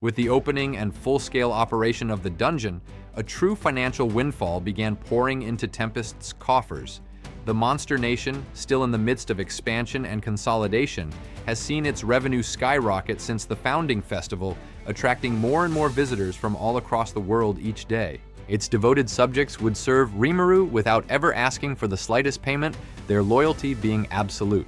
With the opening and full-scale operation of the dungeon, a true financial windfall began pouring into Tempest's coffers. The Monster Nation, still in the midst of expansion and consolidation, has seen its revenue skyrocket since the founding festival, attracting more and more visitors from all across the world each day. Its devoted subjects would serve Rimuru without ever asking for the slightest payment, their loyalty being absolute.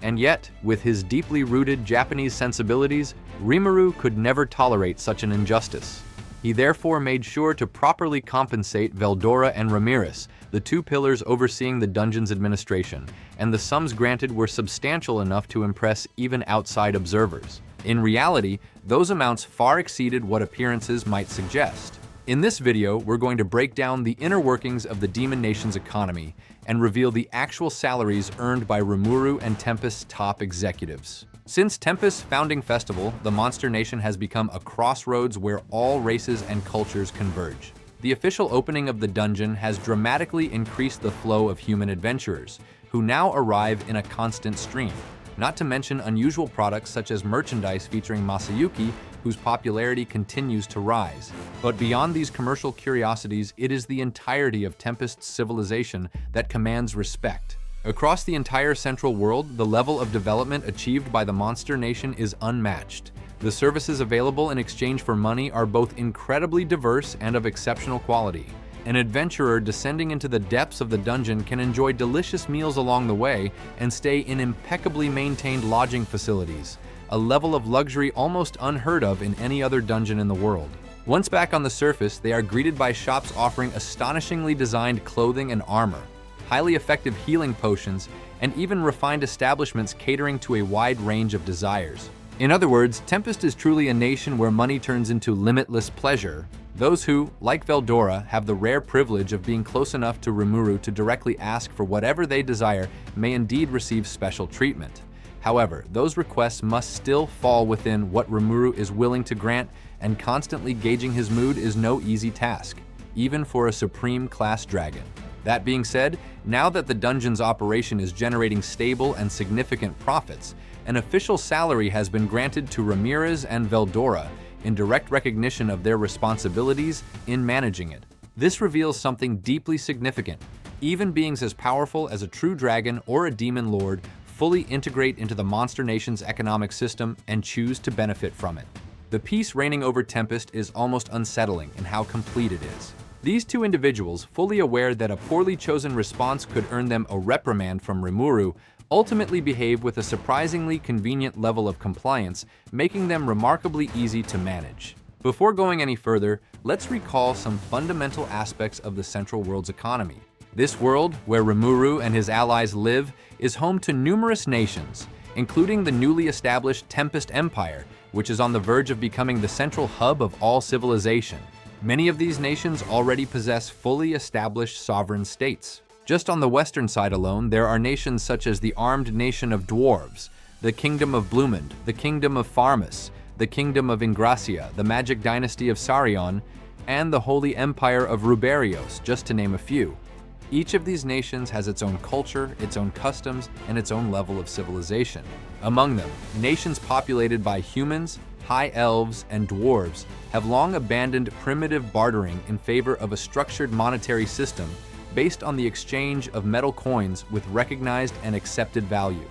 And yet, with his deeply rooted Japanese sensibilities, Rimuru could never tolerate such an injustice. He therefore made sure to properly compensate Veldora and Ramiris, the two pillars overseeing the dungeon's administration, and the sums granted were substantial enough to impress even outside observers. In reality, those amounts far exceeded what appearances might suggest. In this video, we're going to break down the inner workings of the Demon Nation's economy and reveal the actual salaries earned by Rimuru and Tempest's top executives. Since Tempest's founding festival, the Monster Nation has become a crossroads where all races and cultures converge. The official opening of the dungeon has dramatically increased the flow of human adventurers, who now arrive in a constant stream, not to mention unusual products such as merchandise featuring Masayuki, whose popularity continues to rise. But beyond these commercial curiosities, it is the entirety of Tempest's civilization that commands respect. Across the entire Central World, the level of development achieved by the Monster Nation is unmatched. The services available in exchange for money are both incredibly diverse and of exceptional quality. An adventurer descending into the depths of the dungeon can enjoy delicious meals along the way and stay in impeccably maintained lodging facilities, a level of luxury almost unheard of in any other dungeon in the world. Once back on the surface, they are greeted by shops offering astonishingly designed clothing and armor, highly effective healing potions, and even refined establishments catering to a wide range of desires. In other words, Tempest is truly a nation where money turns into limitless pleasure. Those who, like Veldora, have the rare privilege of being close enough to Rimuru to directly ask for whatever they desire may indeed receive special treatment. However, those requests must still fall within what Rimuru is willing to grant, and constantly gauging his mood is no easy task, even for a supreme class dragon. That being said, now that the dungeon's operation is generating stable and significant profits, an official salary has been granted to Ramiris and Veldora in direct recognition of their responsibilities in managing it. This reveals something deeply significant. Even beings as powerful as a true dragon or a demon lord fully integrate into the Monster Nation's economic system and choose to benefit from it. The peace reigning over Tempest is almost unsettling in how complete it is. These two individuals, fully aware that a poorly chosen response could earn them a reprimand from Rimuru, ultimately behave with a surprisingly convenient level of compliance, making them remarkably easy to manage. Before going any further, let's recall some fundamental aspects of the Central World's economy. This world, where Rimuru and his allies live, is home to numerous nations, including the newly established Tempest Empire, which is on the verge of becoming the central hub of all civilization. Many of these nations already possess fully established sovereign states. Just on the western side alone, there are nations such as the Armed Nation of Dwarves, the Kingdom of Blumend, the Kingdom of Farmus, the Kingdom of Ingracia, the Magic Dynasty of Sarion, and the Holy Empire of Ruberios, just to name a few. Each of these nations has its own culture, its own customs, and its own level of civilization. Among them, nations populated by humans, high elves, and dwarves have long abandoned primitive bartering in favor of a structured monetary system based on the exchange of metal coins with recognized and accepted value.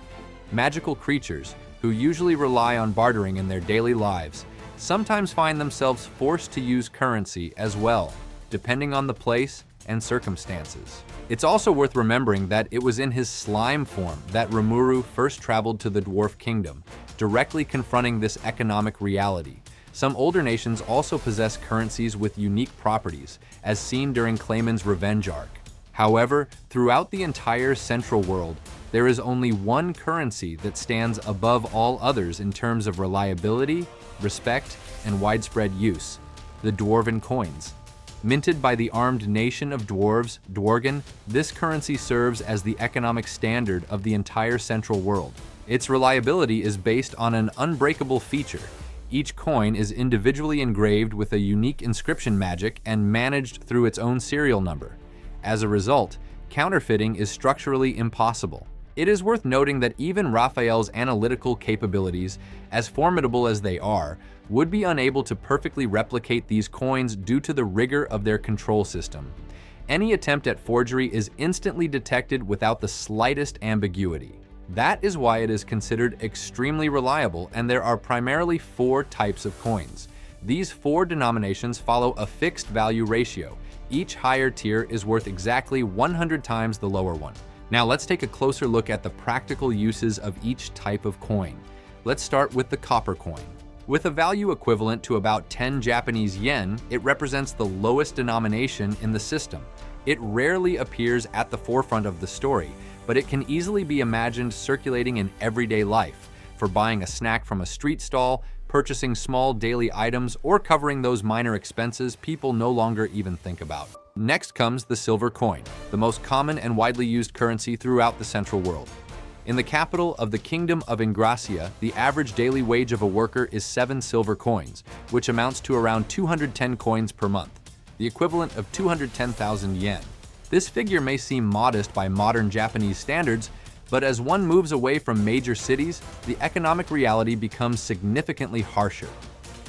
Magical creatures, who usually rely on bartering in their daily lives, sometimes find themselves forced to use currency as well, depending on the place and circumstances. It's also worth remembering that it was in his slime form that Rimuru first traveled to the Dwarf Kingdom, directly confronting this economic reality. Some older nations also possess currencies with unique properties, as seen during Clayman's Revenge arc. However, throughout the entire Central World, there is only one currency that stands above all others in terms of reliability, respect, and widespread use: the Dwarven Coins. Minted by the Armed Nation of Dwarves, Dworgen, this currency serves as the economic standard of the entire Central World. Its reliability is based on an unbreakable feature. Each coin is individually engraved with a unique inscription magic and managed through its own serial number. As a result, counterfeiting is structurally impossible. It is worth noting that even Raphael's analytical capabilities, as formidable as they are, would be unable to perfectly replicate these coins due to the rigor of their control system. Any attempt at forgery is instantly detected without the slightest ambiguity. That is why it is considered extremely reliable, and there are primarily 4 types of coins. These 4 denominations follow a fixed value ratio. Each higher tier is worth exactly 100 times the lower one. Now let's take a closer look at the practical uses of each type of coin. Let's start with the copper coin. With a value equivalent to about 10 Japanese yen, it represents the lowest denomination in the system. It rarely appears at the forefront of the story, but it can easily be imagined circulating in everyday life, for buying a snack from a street stall, purchasing small daily items, or covering those minor expenses people no longer even think about. Next comes the silver coin, the most common and widely used currency throughout the Central world. In the capital of the Kingdom of Ingracia, the average daily wage of a worker is 7 silver coins, which amounts to around 210 coins per month, the equivalent of 210,000 yen. This figure may seem modest by modern Japanese standards, but as one moves away from major cities, the economic reality becomes significantly harsher.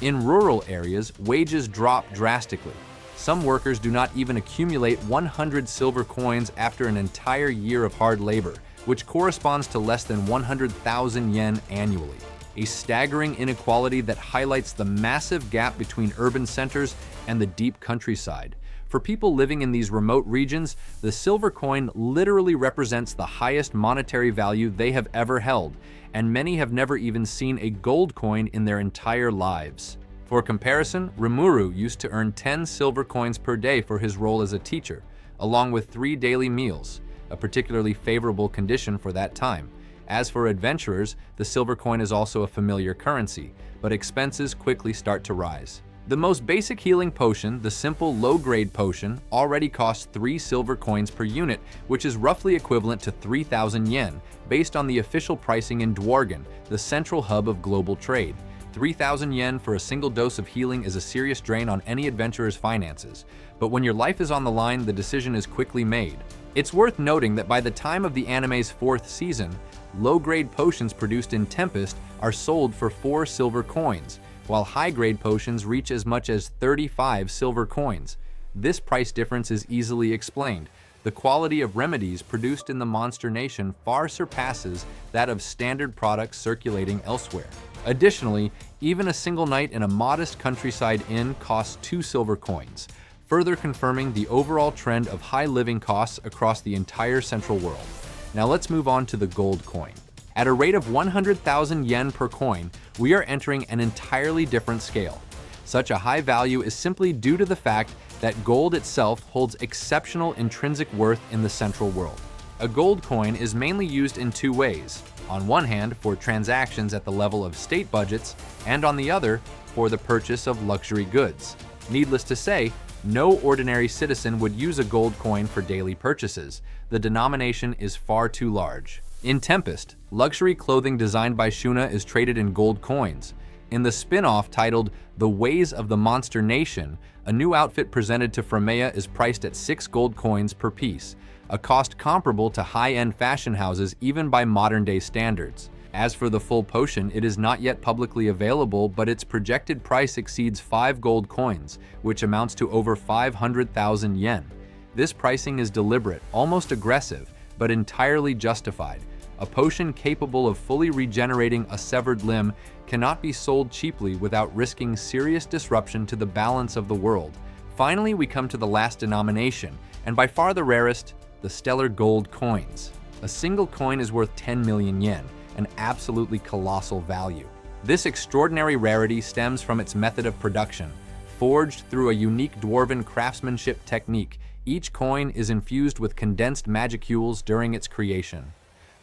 In rural areas, wages drop drastically. Some workers do not even accumulate 100 silver coins after an entire year of hard labor, which corresponds to less than 100,000 yen annually. A staggering inequality that highlights the massive gap between urban centers and the deep countryside. For people living in these remote regions, the silver coin literally represents the highest monetary value they have ever held, and many have never even seen a gold coin in their entire lives. For comparison, Rimuru used to earn 10 silver coins per day for his role as a teacher, along with 3 daily meals, a particularly favorable condition for that time. As for adventurers, the silver coin is also a familiar currency, but expenses quickly start to rise. The most basic healing potion, the simple low-grade potion, already costs 3 silver coins per unit, which is roughly equivalent to 3,000 yen, based on the official pricing in Dwarven, the central hub of global trade. 3,000 yen for a single dose of healing is a serious drain on any adventurer's finances, but when your life is on the line, the decision is quickly made. It's worth noting that by the time of the anime's 4th season, low-grade potions produced in Tempest are sold for 4 silver coins, while high-grade potions reach as much as 35 silver coins. This price difference is easily explained. The quality of remedies produced in the Monster Nation far surpasses that of standard products circulating elsewhere. Additionally, even a single night in a modest countryside inn costs 2 silver coins, further confirming the overall trend of high living costs across the entire Central world. Now let's move on to the gold coin. At a rate of 100,000 yen per coin, we are entering an entirely different scale. Such a high value is simply due to the fact that gold itself holds exceptional intrinsic worth in the Central world. A gold coin is mainly used in 2 ways. On one hand, for transactions at the level of state budgets, and on the other, for the purchase of luxury goods. Needless to say, no ordinary citizen would use a gold coin for daily purchases. The denomination is far too large. In Tempest, luxury clothing designed by Shuna is traded in gold coins. In the spin-off titled The Ways of the Monster Nation, a new outfit presented to Framea is priced at 6 gold coins per piece, a cost comparable to high-end fashion houses even by modern-day standards. As for the full potion, it is not yet publicly available, but its projected price exceeds 5 gold coins, which amounts to over 500,000 yen. This pricing is deliberate, almost aggressive, but entirely justified. A potion capable of fully regenerating a severed limb cannot be sold cheaply without risking serious disruption to the balance of the world. Finally, we come to the last denomination, and by far the rarest, the stellar gold coins. A single coin is worth 10 million yen, an absolutely colossal value. This extraordinary rarity stems from its method of production. Forged through a unique dwarven craftsmanship technique, each coin is infused with condensed magicules during its creation.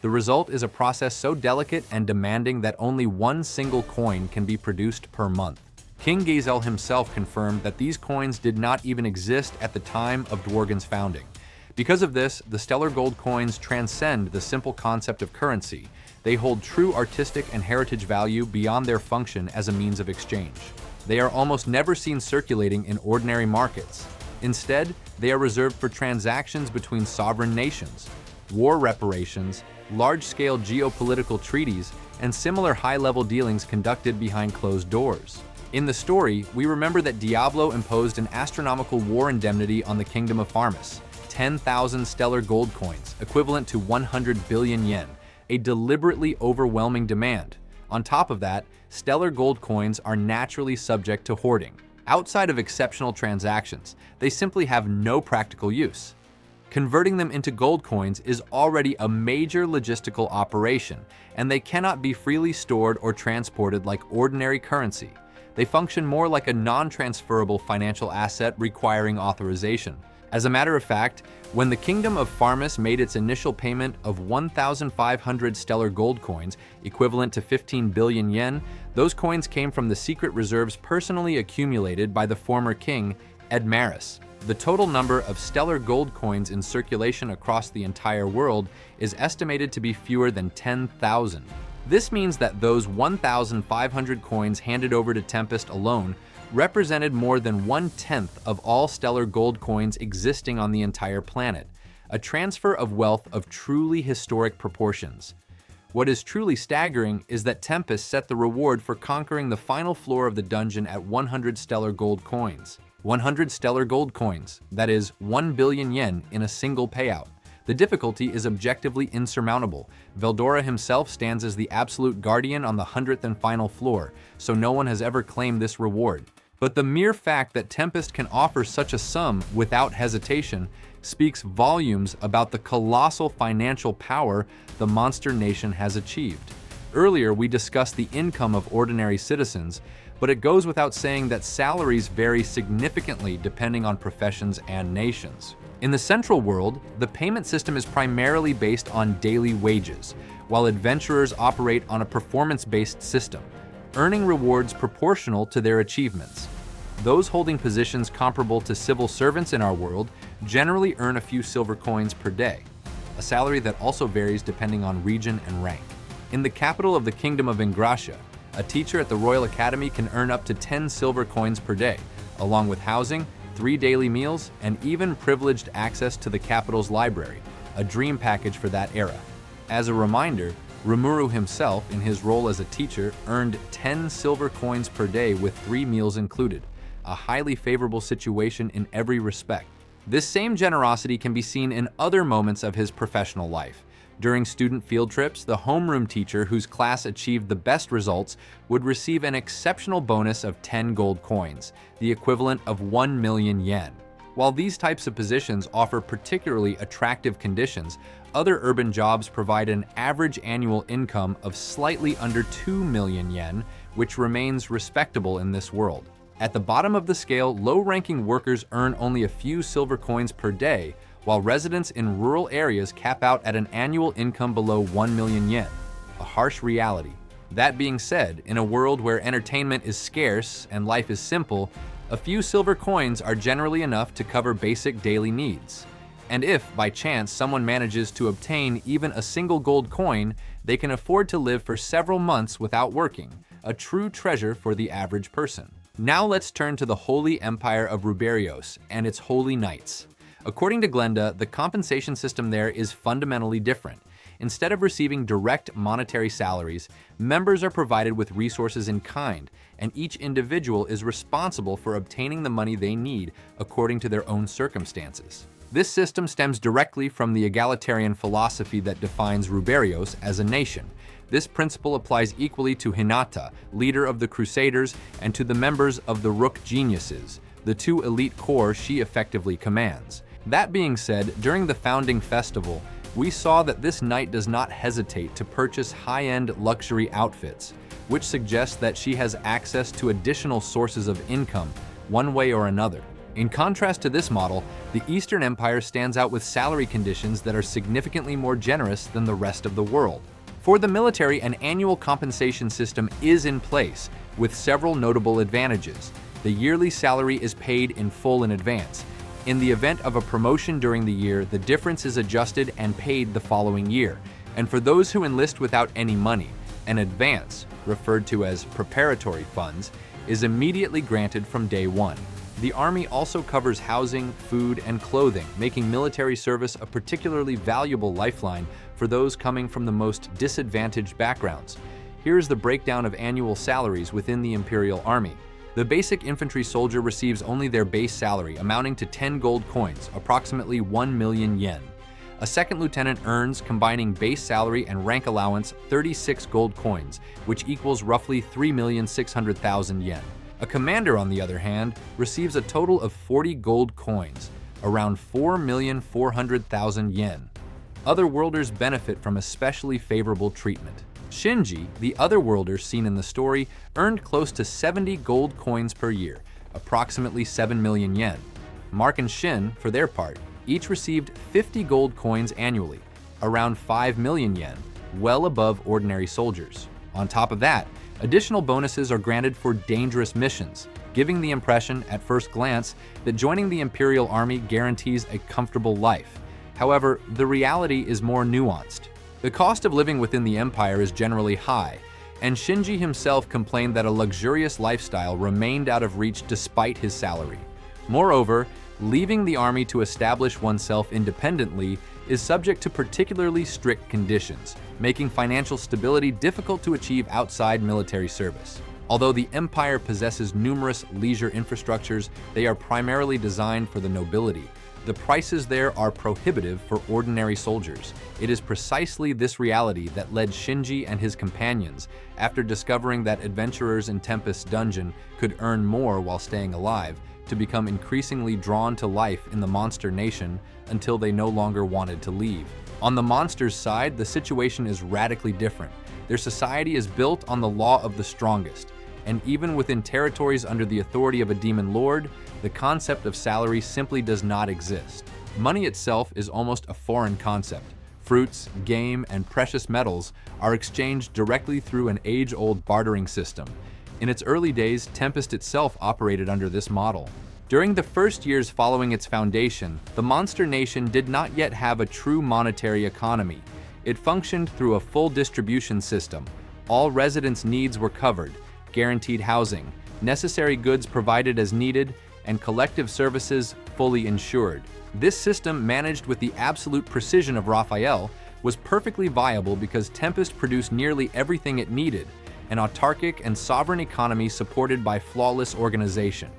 The result is a process so delicate and demanding that only 1 single coin can be produced per month. King Gazel himself confirmed that these coins did not even exist at the time of Dworgen's founding. Because of this, the stellar gold coins transcend the simple concept of currency. They hold true artistic and heritage value beyond their function as a means of exchange. They are almost never seen circulating in ordinary markets. Instead, they are reserved for transactions between sovereign nations, war reparations, large-scale geopolitical treaties, and similar high-level dealings conducted behind closed doors. In the story, we remember that Diablo imposed an astronomical war indemnity on the Kingdom of Farmus, 10,000 stellar gold coins, equivalent to 100 billion yen, a deliberately overwhelming demand. On top of that, stellar gold coins are naturally subject to hoarding. Outside of exceptional transactions, they simply have no practical use. Converting them into gold coins is already a major logistical operation, and they cannot be freely stored or transported like ordinary currency. They function more like a non-transferable financial asset requiring authorization. As a matter of fact, when the Kingdom of Farmus made its initial payment of 1,500 stellar gold coins, equivalent to 15 billion yen, those coins came from the secret reserves personally accumulated by the former king, Ramiris. The total number of stellar gold coins in circulation across the entire world is estimated to be fewer than 10,000. This means that those 1,500 coins handed over to Tempest alone represented more than 1/10 of all stellar gold coins existing on the entire planet, a transfer of wealth of truly historic proportions. What is truly staggering is that Tempest set the reward for conquering the final floor of the dungeon at 100 stellar gold coins. 100 stellar gold coins, that is 1 billion yen in a single payout. The difficulty is objectively insurmountable. Veldora himself stands as the absolute guardian on the 100th and final floor, so no one has ever claimed this reward. But the mere fact that Tempest can offer such a sum without hesitation speaks volumes about the colossal financial power the monster nation has achieved. Earlier, we discussed the income of ordinary citizens, but it goes without saying that salaries vary significantly depending on professions and nations. In the Central World, the payment system is primarily based on daily wages, while adventurers operate on a performance-based system, earning rewards proportional to their achievements. Those holding positions comparable to civil servants in our world generally earn a few silver coins per day, a salary that also varies depending on region and rank. In the capital of the Kingdom of Ingrassia, a teacher at the Royal Academy can earn up to 10 silver coins per day, along with housing, 3 daily meals, and even privileged access to the capital's library, a dream package for that era. As a reminder, Rimuru himself, in his role as a teacher, earned 10 silver coins per day with 3 meals included, a highly favorable situation in every respect. This same generosity can be seen in other moments of his professional life. During student field trips, the homeroom teacher whose class achieved the best results would receive an exceptional bonus of 10 gold coins, the equivalent of 1 million yen. While these types of positions offer particularly attractive conditions, other urban jobs provide an average annual income of slightly under 2 million yen, which remains respectable in this world. At the bottom of the scale, low-ranking workers earn only a few silver coins per day, while residents in rural areas cap out at an annual income below 1 million yen, a harsh reality. That being said, in a world where entertainment is scarce and life is simple, a few silver coins are generally enough to cover basic daily needs. And if, by chance, someone manages to obtain even a single gold coin, they can afford to live for several months without working, a true treasure for the average person. Now let's turn to the Holy Empire of Ruberios and its Holy Knights. According to Glenda, the compensation system there is fundamentally different. Instead of receiving direct monetary salaries, members are provided with resources in kind, and each individual is responsible for obtaining the money they need according to their own circumstances. This system stems directly from the egalitarian philosophy that defines Ruberios as a nation. This principle applies equally to Hinata, leader of the Crusaders, and to the members of the Rook Geniuses, the 2 elite corps she effectively commands. That being said, during the founding festival, we saw that this knight does not hesitate to purchase high-end luxury outfits, which suggests that she has access to additional sources of income, one way or another. In contrast to this model, the Eastern Empire stands out with salary conditions that are significantly more generous than the rest of the world. For the military, an annual compensation system is in place, with several notable advantages. The yearly salary is paid in full in advance. In the event of a promotion during the year, the difference is adjusted and paid the following year. And for those who enlist without any money, an advance, referred to as preparatory funds, is immediately granted from day one. The army also covers housing, food, and clothing, making military service a particularly valuable lifeline for those coming from the most disadvantaged backgrounds. Here is the breakdown of annual salaries within the Imperial Army. The basic infantry soldier receives only their base salary, amounting to 10 gold coins, approximately 1 million yen. A second lieutenant earns, combining base salary and rank allowance, 36 gold coins, which equals roughly 3,600,000 yen. A commander, on the other hand, receives a total of 40 gold coins, around 4,400,000 yen. Otherworlders benefit from especially favorable treatment. Shinji, the Otherworlder seen in the story, earned close to 70 gold coins per year, approximately 7 million yen. Mark and Shin, for their part, each received 50 gold coins annually, around 5 million yen, well above ordinary soldiers. On top of that, additional bonuses are granted for dangerous missions, giving the impression, at first glance, that joining the Imperial Army guarantees a comfortable life. However, the reality is more nuanced. The cost of living within the Empire is generally high, and Shinji himself complained that a luxurious lifestyle remained out of reach despite his salary. Moreover, leaving the army to establish oneself independently is subject to particularly strict conditions, making financial stability difficult to achieve outside military service. Although the Empire possesses numerous leisure infrastructures, they are primarily designed for the nobility. The prices there are prohibitive for ordinary soldiers. It is precisely this reality that led Shinji and his companions, after discovering that adventurers in Tempest's dungeon could earn more while staying alive, to become increasingly drawn to life in the monster nation until they no longer wanted to leave. On the monsters' side, the situation is radically different. Their society is built on the law of the strongest, and even within territories under the authority of a demon lord, the concept of salary simply does not exist. Money itself is almost a foreign concept. Fruits, game, and precious metals are exchanged directly through an age-old bartering system. In its early days, Tempest itself operated under this model. During the first years following its foundation, the Monster Nation did not yet have a true monetary economy. It functioned through a full distribution system. All residents' needs were covered, guaranteed housing, necessary goods provided as needed, and collective services fully insured. This system, managed with the absolute precision of Raphael, was perfectly viable because Tempest produced nearly everything it needed, an autarkic and sovereign economy supported by flawless organization.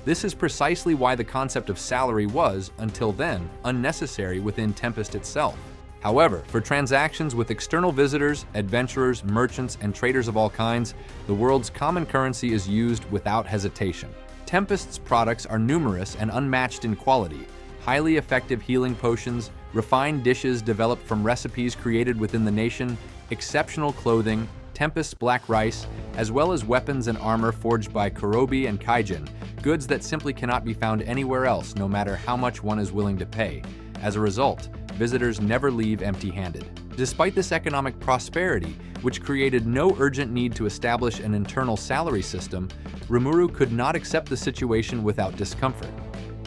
This is precisely why the concept of salary was, until then, unnecessary within Tempest itself. However, for transactions with external visitors, adventurers, merchants, and traders of all kinds, the world's common currency is used without hesitation. Tempest's products are numerous and unmatched in quality. Highly effective healing potions, refined dishes developed from recipes created within the nation, exceptional clothing, Tempest's black rice, as well as weapons and armor forged by Kurobi and Kaijin, goods that simply cannot be found anywhere else no matter how much one is willing to pay. As a result, visitors never leave empty-handed. Despite this economic prosperity, which created no urgent need to establish an internal salary system, Rimuru could not accept the situation without discomfort.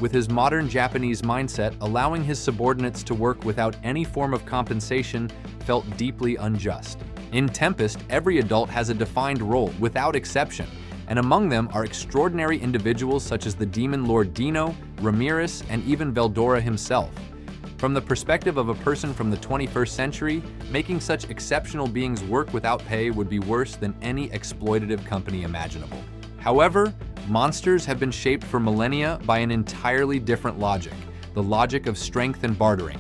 With his modern Japanese mindset, allowing his subordinates to work without any form of compensation felt deeply unjust. In Tempest, every adult has a defined role, without exception, and among them are extraordinary individuals such as the Demon Lord Dino, Ramiris, and even Veldora himself. From the perspective of a person from the 21st century, making such exceptional beings work without pay would be worse than any exploitative company imaginable. However, monsters have been shaped for millennia by an entirely different logic, the logic of strength and bartering.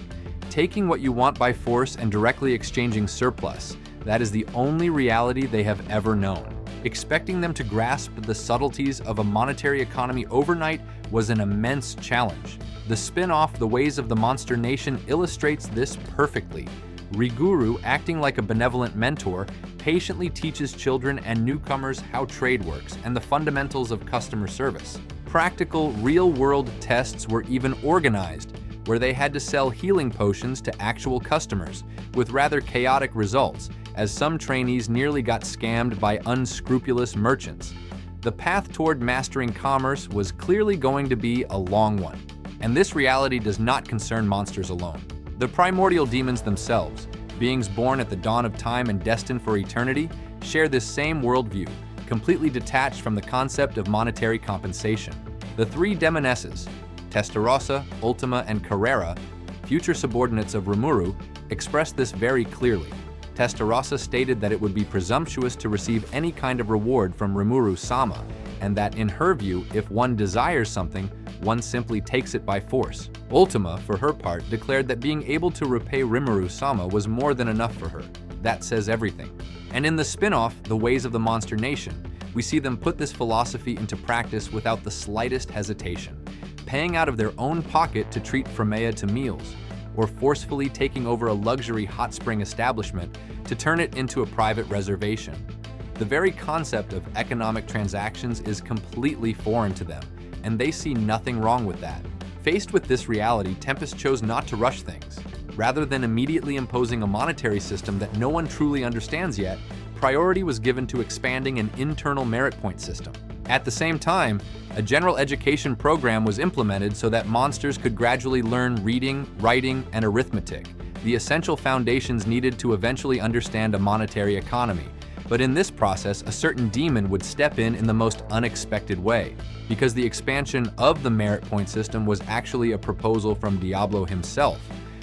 Taking what you want by force and directly exchanging surplus, that is the only reality they have ever known. Expecting them to grasp the subtleties of a monetary economy overnight was an immense challenge. The spin-off The Ways of the Monster Nation illustrates this perfectly. Rimuru, acting like a benevolent mentor, patiently teaches children and newcomers how trade works and the fundamentals of customer service. Practical, real-world tests were even organized, where they had to sell healing potions to actual customers, with rather chaotic results, as some trainees nearly got scammed by unscrupulous merchants. The path toward mastering commerce was clearly going to be a long one, and this reality does not concern monsters alone. The primordial demons themselves, beings born at the dawn of time and destined for eternity, share this same worldview, completely detached from the concept of monetary compensation. The three demonesses, Testarossa, Ultima, and Carrera, future subordinates of Rimuru, expressed this very clearly. Testarossa stated that it would be presumptuous to receive any kind of reward from Rimuru-sama, and that in her view, if one desires something, one simply takes it by force. Ultima, for her part, declared that being able to repay Rimuru-sama was more than enough for her. That says everything. And in the spin-off, The Ways of the Monster Nation, we see them put this philosophy into practice without the slightest hesitation, paying out of their own pocket to treat Framea to meals, or forcefully taking over a luxury hot spring establishment to turn it into a private reservation. The very concept of economic transactions is completely foreign to them, and they see nothing wrong with that. Faced with this reality, Tempest chose not to rush things. Rather than immediately imposing a monetary system that no one truly understands yet, priority was given to expanding an internal merit point system. At the same time, a general education program was implemented so that monsters could gradually learn reading, writing, and arithmetic, the essential foundations needed to eventually understand a monetary economy. But in this process, a certain demon would step in the most unexpected way, because the expansion of the merit point system was actually a proposal from Diablo himself.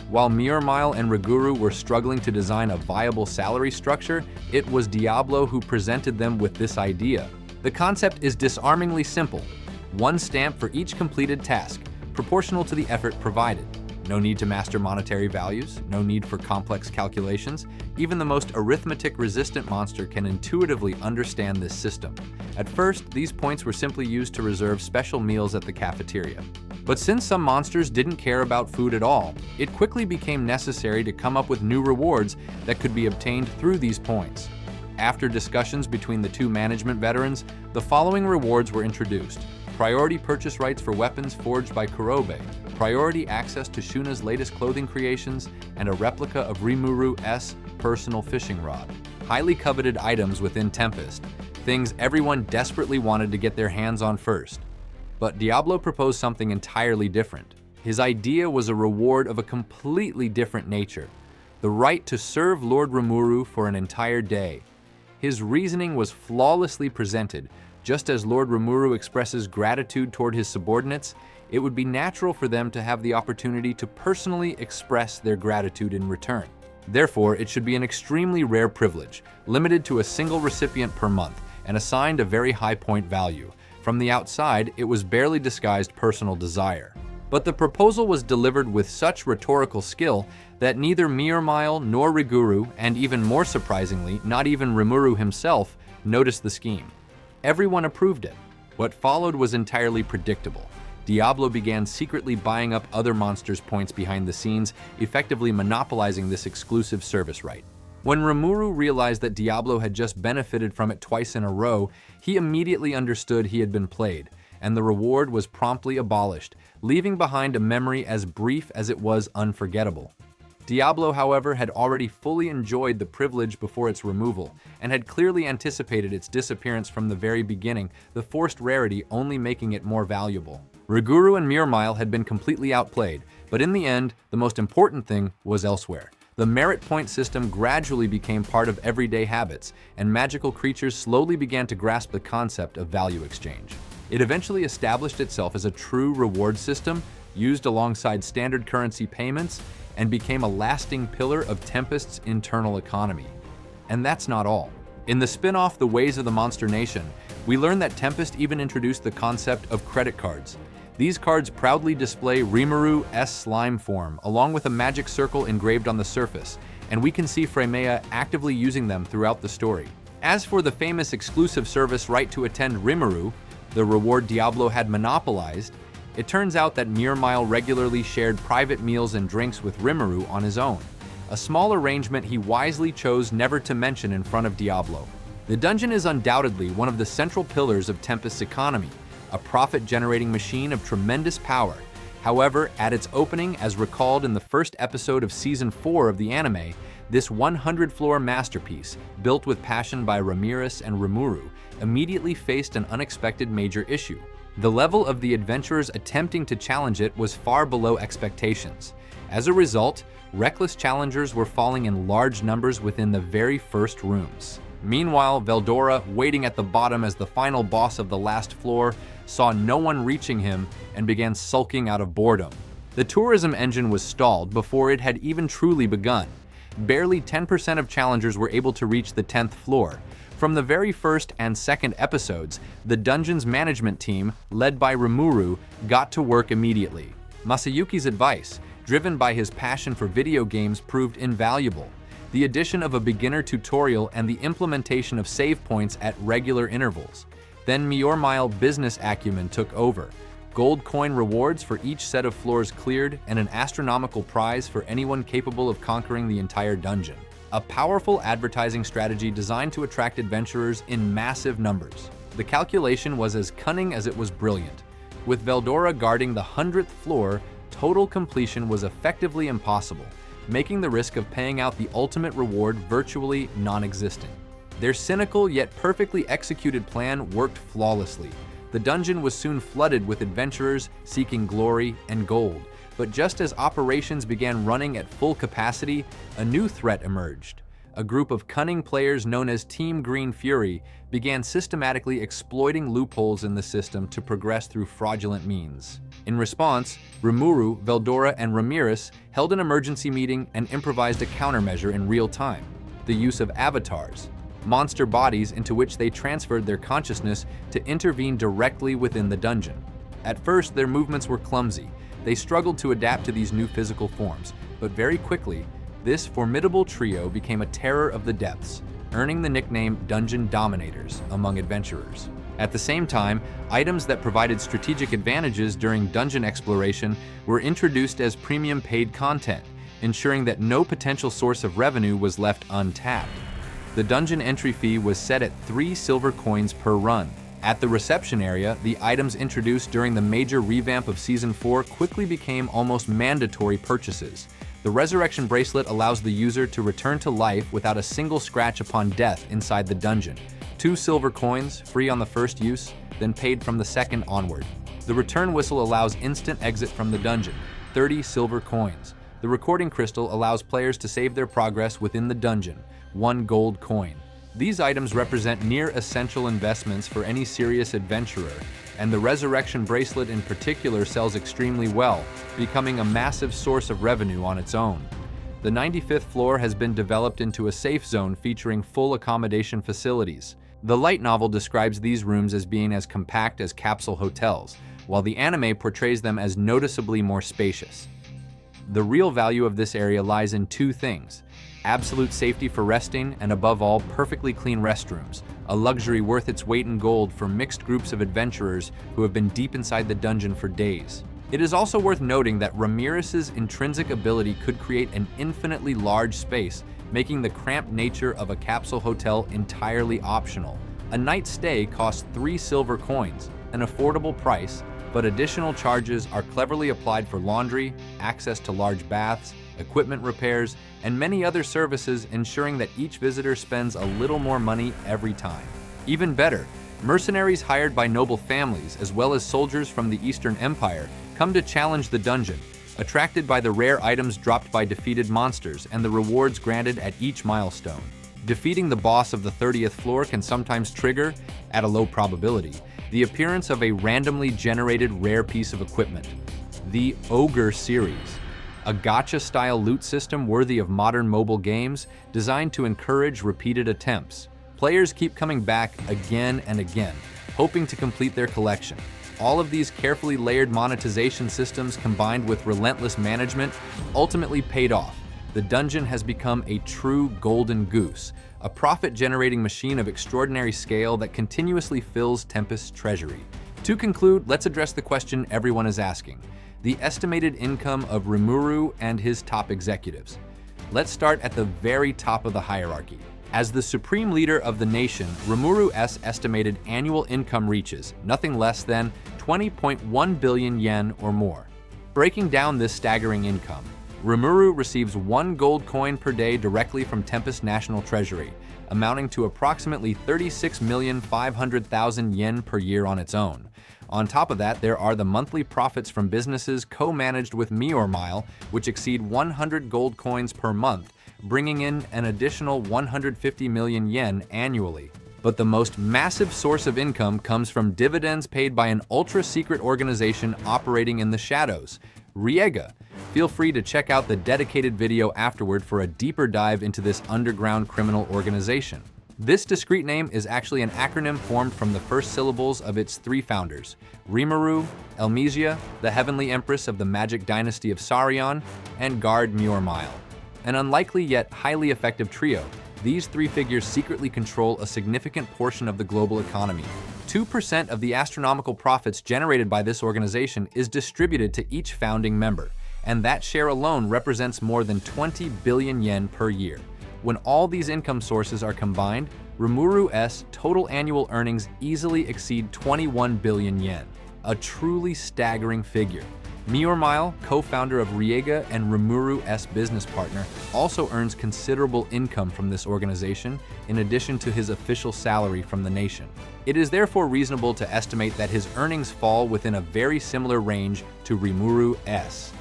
While Miramile and Rimuru were struggling to design a viable salary structure, it was Diablo who presented them with this idea. The concept is disarmingly simple. One stamp for each completed task, proportional to the effort provided. No need to master monetary values, no need for complex calculations. Even the most arithmetic-resistant monster can intuitively understand this system. At first, these points were simply used to reserve special meals at the cafeteria. But since some monsters didn't care about food at all, it quickly became necessary to come up with new rewards that could be obtained through these points. After discussions between the two management veterans, the following rewards were introduced. Priority purchase rights for weapons forged by Kurobe, priority access to Shuna's latest clothing creations, and a replica of Rimuru's personal fishing rod. Highly coveted items within Tempest, things everyone desperately wanted to get their hands on first. But Diablo proposed something entirely different. His idea was a reward of a completely different nature, the right to serve Lord Rimuru for an entire day. His reasoning was flawlessly presented. Just as Lord Rimuru expresses gratitude toward his subordinates, it would be natural for them to have the opportunity to personally express their gratitude in return. Therefore, it should be an extremely rare privilege, limited to a single recipient per month, and assigned a very high point value. From the outside, it was barely disguised personal desire. But the proposal was delivered with such rhetorical skill that neither Miramile nor Rimuru, and even more surprisingly, not even Rimuru himself, noticed the scheme. Everyone approved it. What followed was entirely predictable. Diablo began secretly buying up other monsters' points behind the scenes, effectively monopolizing this exclusive service right. When Rimuru realized that Diablo had just benefited from it twice in a row, he immediately understood he had been played, and the reward was promptly abolished, leaving behind a memory as brief as it was unforgettable. Diablo, however, had already fully enjoyed the privilege before its removal, and had clearly anticipated its disappearance from the very beginning, the forced rarity only making it more valuable. Rimuru and Miramile had been completely outplayed, but in the end, the most important thing was elsewhere. The merit point system gradually became part of everyday habits, and magical creatures slowly began to grasp the concept of value exchange. It eventually established itself as a true reward system, used alongside standard currency payments, and became a lasting pillar of Tempest's internal economy. And that's not all. In the spin-off The Ways of the Monster Nation, we learn that Tempest even introduced the concept of credit cards. These cards proudly display Rimuru's slime form, along with a magic circle engraved on the surface, and we can see Framea actively using them throughout the story. As for the famous exclusive service right to attend Rimuru, the reward Diablo had monopolized, it turns out that Miramile regularly shared private meals and drinks with Rimuru on his own, a small arrangement he wisely chose never to mention in front of Diablo. The dungeon is undoubtedly one of the central pillars of Tempest's economy, a profit-generating machine of tremendous power. However, at its opening, as recalled in the first episode of Season 4 of the anime, this 100-floor masterpiece, built with passion by Ramiris and Rimuru, immediately faced an unexpected major issue. The level of the adventurers attempting to challenge it was far below expectations. As a result, reckless challengers were falling in large numbers within the very first rooms. Meanwhile, Veldora, waiting at the bottom as the final boss of the last floor, saw no one reaching him and began sulking out of boredom. The tourism engine was stalled before it had even truly begun. Barely 10% of challengers were able to reach the 10th floor. From the very first and second episodes, the dungeon's management team, led by Rimuru, got to work immediately. Masayuki's advice, driven by his passion for video games, proved invaluable. The addition of a beginner tutorial and the implementation of save points at regular intervals. Then Miormile's business acumen took over. Gold coin rewards for each set of floors cleared and an astronomical prize for anyone capable of conquering the entire dungeon. A powerful advertising strategy designed to attract adventurers in massive numbers. The calculation was as cunning as it was brilliant. With Veldora guarding the 100th floor, total completion was effectively impossible, making the risk of paying out the ultimate reward virtually non-existent. Their cynical yet perfectly executed plan worked flawlessly. The dungeon was soon flooded with adventurers seeking glory and gold, but just as operations began running at full capacity, a new threat emerged. A group of cunning players known as Team Green Fury began systematically exploiting loopholes in the system to progress through fraudulent means. In response, Rimuru, Veldora, and Ramiris held an emergency meeting and improvised a countermeasure in real time: the use of avatars, monster bodies into which they transferred their consciousness to intervene directly within the dungeon. At first, their movements were clumsy. They struggled to adapt to these new physical forms, but very quickly, this formidable trio became a terror of the depths, earning the nickname Dungeon Dominators among adventurers. At the same time, items that provided strategic advantages during dungeon exploration were introduced as premium paid content, ensuring that no potential source of revenue was left untapped. The dungeon entry fee was set at 3 silver coins per run. At the reception area, the items introduced during the major revamp of Season 4 quickly became almost mandatory purchases. The Resurrection Bracelet allows the user to return to life without a single scratch upon death inside the dungeon. 2 silver coins, free on the first use, then paid from the second onward. The Return Whistle allows instant exit from the dungeon, 30 silver coins. The Recording Crystal allows players to save their progress within the dungeon, 1 gold coin. These items represent near-essential investments for any serious adventurer, and the Resurrection Bracelet in particular sells extremely well, becoming a massive source of revenue on its own. The 95th floor has been developed into a safe zone featuring full accommodation facilities. The light novel describes these rooms as being as compact as capsule hotels, while the anime portrays them as noticeably more spacious. The real value of this area lies in 2 things: absolute safety for resting, and above all, perfectly clean restrooms, a luxury worth its weight in gold for mixed groups of adventurers who have been deep inside the dungeon for days. It is also worth noting that Ramiris' intrinsic ability could create an infinitely large space, making the cramped nature of a capsule hotel entirely optional. A night's stay costs 3 silver coins, an affordable price, but additional charges are cleverly applied for laundry, access to large baths, equipment repairs, and many other services, ensuring that each visitor spends a little more money every time. Even better, mercenaries hired by noble families, as well as soldiers from the Eastern Empire, come to challenge the dungeon, attracted by the rare items dropped by defeated monsters and the rewards granted at each milestone. Defeating the boss of the 30th floor can sometimes trigger, at a low probability, the appearance of a randomly generated rare piece of equipment. The Ogre series, a gacha-style loot system worthy of modern mobile games, designed to encourage repeated attempts. Players keep coming back again and again, hoping to complete their collection. All of these carefully layered monetization systems, combined with relentless management, ultimately paid off. The dungeon has become a true golden goose, a profit-generating machine of extraordinary scale that continuously fills Tempest's treasury. To conclude, let's address the question everyone is asking: the estimated income of Rimuru and his top executives. Let's start at the very top of the hierarchy. As the supreme leader of the nation, Rimuru's estimated annual income reaches nothing less than 20.1 billion yen or more. Breaking down this staggering income, Rimuru receives 1 gold coin per day directly from Tempest National Treasury, amounting to approximately 36,500,000 yen per year on its own. On top of that, there are the monthly profits from businesses co-managed with Miormile, which exceed 100 gold coins per month, bringing in an additional 150 million yen annually. But the most massive source of income comes from dividends paid by an ultra-secret organization operating in the shadows, RIEGA. Feel free to check out the dedicated video afterward for a deeper dive into this underground criminal organization. This discrete name is actually an acronym formed from the first syllables of its three founders, Rimuru, Elmesia, the Heavenly Empress of the Magic Dynasty of Sarion, and Guard Muirmile. An unlikely yet highly effective trio, these three figures secretly control a significant portion of the global economy. 2% of the astronomical profits generated by this organization is distributed to each founding member, and that share alone represents more than 20 billion yen per year. When all these income sources are combined, Rimuru's total annual earnings easily exceed 21 billion yen, a truly staggering figure. Muirmile, co-founder of RIEGA and Rimuru's business partner, also earns considerable income from this organization in addition to his official salary from the nation. It is therefore reasonable to estimate that his earnings fall within a very similar range to Rimuru's.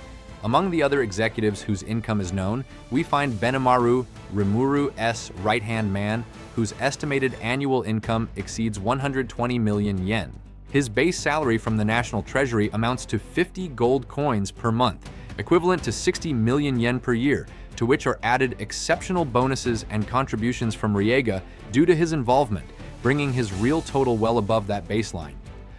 Among the other executives whose income is known, we find Benimaru, Rimuru's right-hand man, whose estimated annual income exceeds 120 million yen. His base salary from the National Treasury amounts to 50 gold coins per month, equivalent to 60 million yen per year, to which are added exceptional bonuses and contributions from RIEGA due to his involvement, bringing his real total well above that baseline.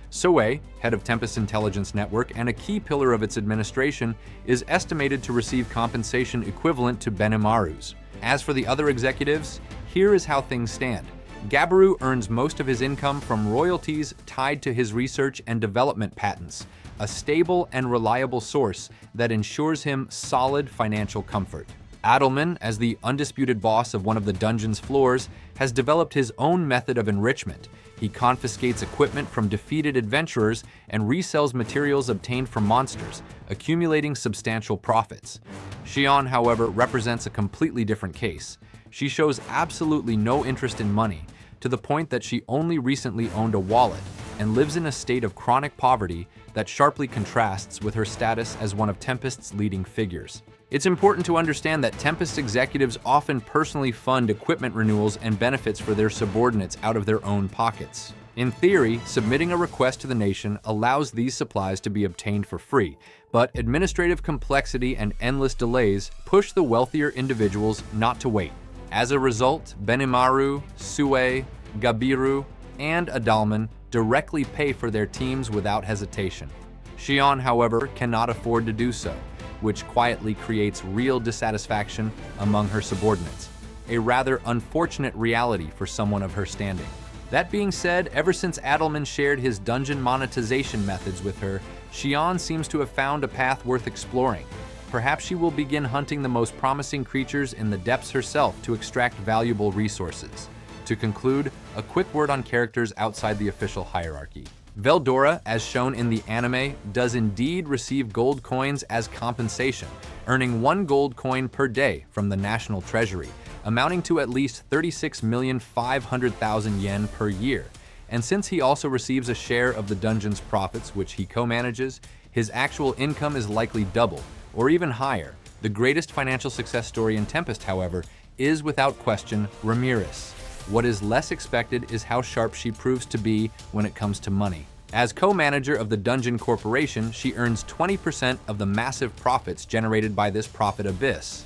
Souei, head of Tempest Intelligence Network and a key pillar of its administration, is estimated to receive compensation equivalent to Benimaru's. As for the other executives, here is how things stand. Gabiru earns most of his income from royalties tied to his research and development patents, a stable and reliable source that ensures him solid financial comfort. Adelman, as the undisputed boss of one of the dungeon's floors, has developed his own method of enrichment. He confiscates equipment from defeated adventurers and resells materials obtained from monsters, accumulating substantial profits. Xion, however, represents a completely different case. She shows absolutely no interest in money, to the point that she only recently owned a wallet and lives in a state of chronic poverty that sharply contrasts with her status as one of Tempest's leading figures. It's important to understand that Tempest executives often personally fund equipment renewals and benefits for their subordinates out of their own pockets. In theory, submitting a request to the nation allows these supplies to be obtained for free, but administrative complexity and endless delays push the wealthier individuals not to wait. As a result, Benimaru, Souei, Gabiru, and Adalman directly pay for their teams without hesitation. Xion, however, cannot afford to do so, which quietly creates real dissatisfaction among her subordinates, a rather unfortunate reality for someone of her standing. That being said, ever since Adelman shared his dungeon monetization methods with her, Xion seems to have found a path worth exploring. Perhaps she will begin hunting the most promising creatures in the depths herself to extract valuable resources. To conclude, a quick word on characters outside the official hierarchy. Veldora, as shown in the anime, does indeed receive gold coins as compensation, earning 1 gold coin per day from the National Treasury, amounting to at least 36,500,000 yen per year. And since he also receives a share of the dungeon's profits, which he co-manages, his actual income is likely double, or even higher. The greatest financial success story in Tempest, however, is without question Ramiris. What is less expected is how sharp she proves to be when it comes to money. As co-manager of the Dungeon Corporation, she earns 20% of the massive profits generated by this profit abyss.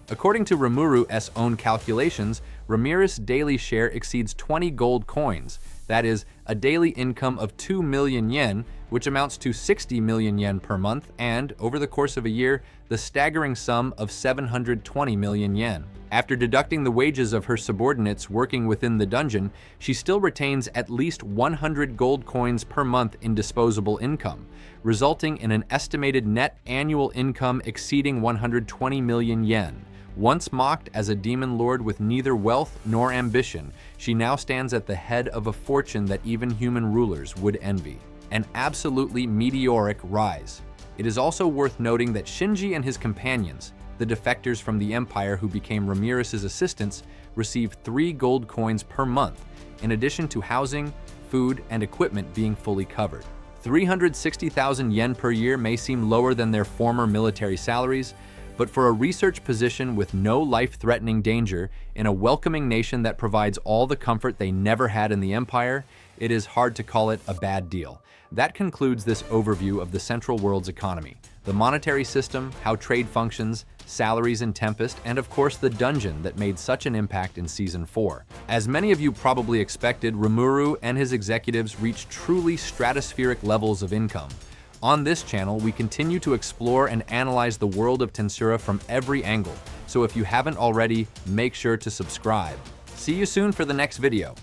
According to Rimuru's own calculations, Ramiris' daily share exceeds 20 gold coins, that is, a daily income of 2 million yen, which amounts to 60 million yen per month, and, over the course of a year, the staggering sum of 720 million yen. After deducting the wages of her subordinates working within the dungeon, she still retains at least 100 gold coins per month in disposable income, resulting in an estimated net annual income exceeding 120 million yen. Once mocked as a demon lord with neither wealth nor ambition, she now stands at the head of a fortune that even human rulers would envy. An absolutely meteoric rise. It is also worth noting that Shinji and his companions, the defectors from the Empire who became Ramiris' assistants, receive 3 gold coins per month, in addition to housing, food, and equipment being fully covered. 360,000 yen per year may seem lower than their former military salaries, But for a research position with no life-threatening danger, in a welcoming nation that provides all the comfort they never had in the Empire, it is hard to call it a bad deal. That concludes this overview of the Central World's economy, the monetary system, how trade functions, salaries in Tempest, and of course the dungeon that made such an impact in Season 4. As many of you probably expected, Rimuru and his executives reached truly stratospheric levels of income. On this channel, we continue to explore and analyze the world of Tensura from every angle, so if you haven't already, make sure to subscribe. See you soon for the next video.